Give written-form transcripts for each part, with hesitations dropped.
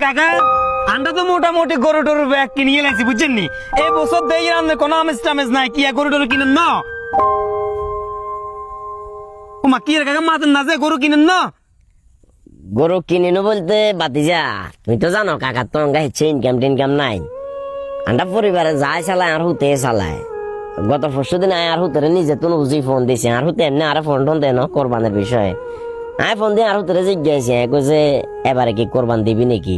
কাকা আমরা তো মোটামুটি গরু টরু ব্যাগ কিনিয়ে লাইছি বুঝছেন নি। এই বছর দেখি আমাদের কোনো আমেজ টামেজ নাই, কি গরু টরু কিনেন না? ওমা কি রে কাকা মাথা না যায় গরু কিনেন না? গরু কিনিনো বলতে বাতিজা, তুই তো জানো কাকার তো অঙ্গা হচ্ছে ইনকাম টিনকাম নাই। আন্ডা পরিবারে যাই চালায় আর হুতে চালায়। গত পরশু দিন আর হুতেরে নিজে তো বুঝি ফোন দিছে, আর হুতে এমনি আর ফোন টোন দেন কোরবানের বিষয়ে। আয় ফোন দিয়ে আর হুতেরে জিজ্ঞাসি কইছে এবারে কি কোরবান দিবি নাকি?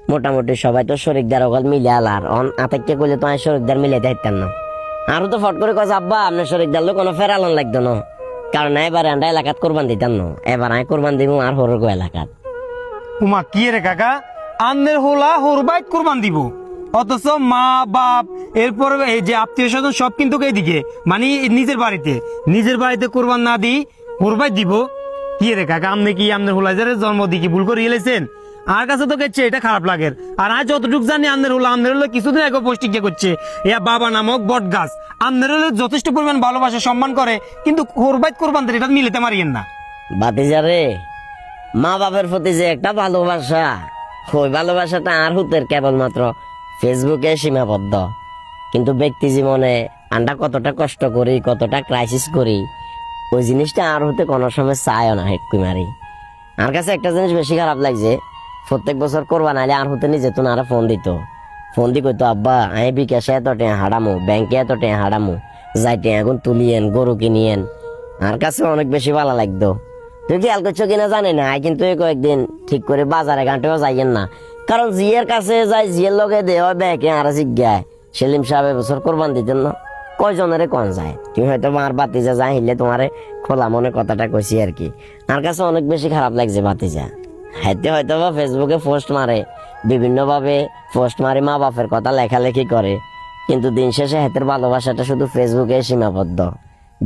মোটামুটি সবাই তো শরিকদার ওখানে মিলে আলার আতাইকে কইলে তো আমি শরিকদার মিলে দিতাম না। আরো তো ফট করে কইছে আব্বা আপনার শরিকদার লোক কোনো ফেরালন লাগতো না, কারণ এবার আন্ডা এলাকাত কোরবান দিতাম না, এবার আমি কোরবান দিব আর হরগো এলাকাত। ওমা কি রে কাকা আন্নের হোলা হরবাইত কোরবান দিব, অথচ মা বাপ এরপর এই যে আত্মীয় স্বজন সব কিন্তু এইদিকে মানে নিজের বাড়িতে কোরবান না দিই হরবাইত দিব। কি রে কাকা আপনি কি আপনার হোলাইজারের জন্ম দিয়ে কি ভুল করে গেলেছেন? আর কাছে তো গেছে এটা খারাপ লাগে। আর আজ যতটুকু জানি আপনার হলো কিছুদিন আগে পোস্টিং করছে ইয়া বাবা নামক বট গাছ আপনার হলে যথেষ্ট পরিমাণ ভালোবাসা সম্মান করে, কিন্তু হরবাইত কোরবান এটা মিলেতে মারিয়েন না। বাতিজা রে, মা বাপের প্রতি যে একটা ভালোবাসা, ওই ভালোবাসাটা আর হুতের কেবলমাত্র ফেসবুকে সীমাবদ্ধ, কিন্তু ব্যক্তি জীবনে আমরা কতটা কষ্ট করি, কতটা ক্রাইসিস করি, ওই জিনিসটা আর হতে কোনো সময় চায়ও না হেটকুই মারি। আমার কাছে একটা জিনিস বেশি খারাপ লাগছে, প্রত্যেক বছর কোরবান আইলে আর হতে নিজে তো না ফোন দিত, ফোন দি কইতো আব্বা আমি বিকাশে এত টেঁ হারামু, ব্যাংকে এত টেঁ হারামু, যাইতে এখন তুলিয়েন গরু কিনিয়েন। আমার কাছে অনেক বেশি ভালো লাগতো। তুই খেয়াল করছো কিনা জানি না, কিন্তু এই কয়েকদিন ঠিক করে বাজারে ঘাটেও যাইয়েন না, কারণ জিয়ের কাছে যাই জিয়ের লগে দেওয়া ব্যাগে আর জিজ্ঞায় সেলিম সাহেব এবছর কোরবান দিতেন না, কয়জনের কোন যায়? তুমি হয়তো আমার বাতিজা যাই হিলে তোমারে খোলা মনে কথাটা কইছি আর কি। আমার কাছে অনেক বেশি খারাপ লাগছে বাতিজা। হাইতে হয়তো বা ফেসবুকে পোস্ট মারে, বিভিন্ন ভাবে পোস্ট মারে, মা বাপের কথা লেখালেখি করে, কিন্তু দিন শেষে হাতের ভালোবাসাটা শুধু ফেসবুকে সীমাবদ্ধ,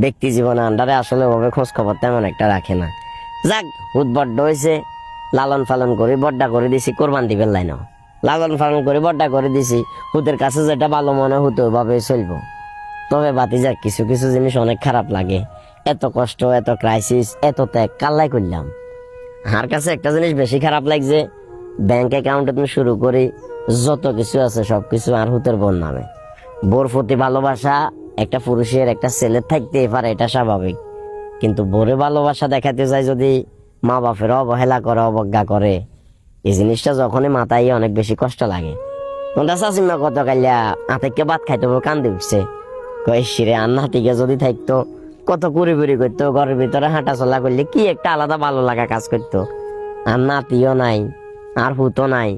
ব্যক্তি জীবনে আন্ডারে আসলে ওভাবে খোঁজ খবর তেমন একটা রাখে না। যাক হুদ বড্ড হয়েছে, লালন পালন করে বড্ডা করে দিছি, কোরবান দিবেন লাইন লালন পালন করে বড্ডা করে দিছি, হুদের কাছে যেটা ভালো মনে হতো ওভাবে চলবো। তবে বাতিজা কিছু কিছু জিনিস অনেক খারাপ লাগে, এত কষ্ট, এত ক্রাইসিস, এত ত্যাগ কাল্লাই করলাম। আমার কাছে একটা জিনিস বেশি খারাপ লাগছে, ব্যাংক অ্যাকাউন্টে তুমি শুরু করি যত কিছু আছে সবকিছু আর হুতের বোন নামে। বোর প্রতি ভালোবাসা একটা পুরুষের একটা ছেলের থাকতেই পারে, এটা স্বাভাবিক, কিন্তু বোরে ভালোবাসা দেখাতে যায় যদি মা বাপের অবহেলা করে, অবজ্ঞা করে, এই জিনিসটা যখনই মাথায় অনেক বেশি কষ্ট লাগে। তোমরা চাষিমা কত কালিয়া আতেককে ভাত খাইতে কান্দে উঠছে, কইরে আর নাতিকে যদি থাকতো কত কুড়ি বুড়ি করতো, ঘরের ভিতরে হাঁটা চলা করলে কি একটা আলাদা ভালো লাগা কাজ করতো। আর নাতিও নাই আর হুতো নাই।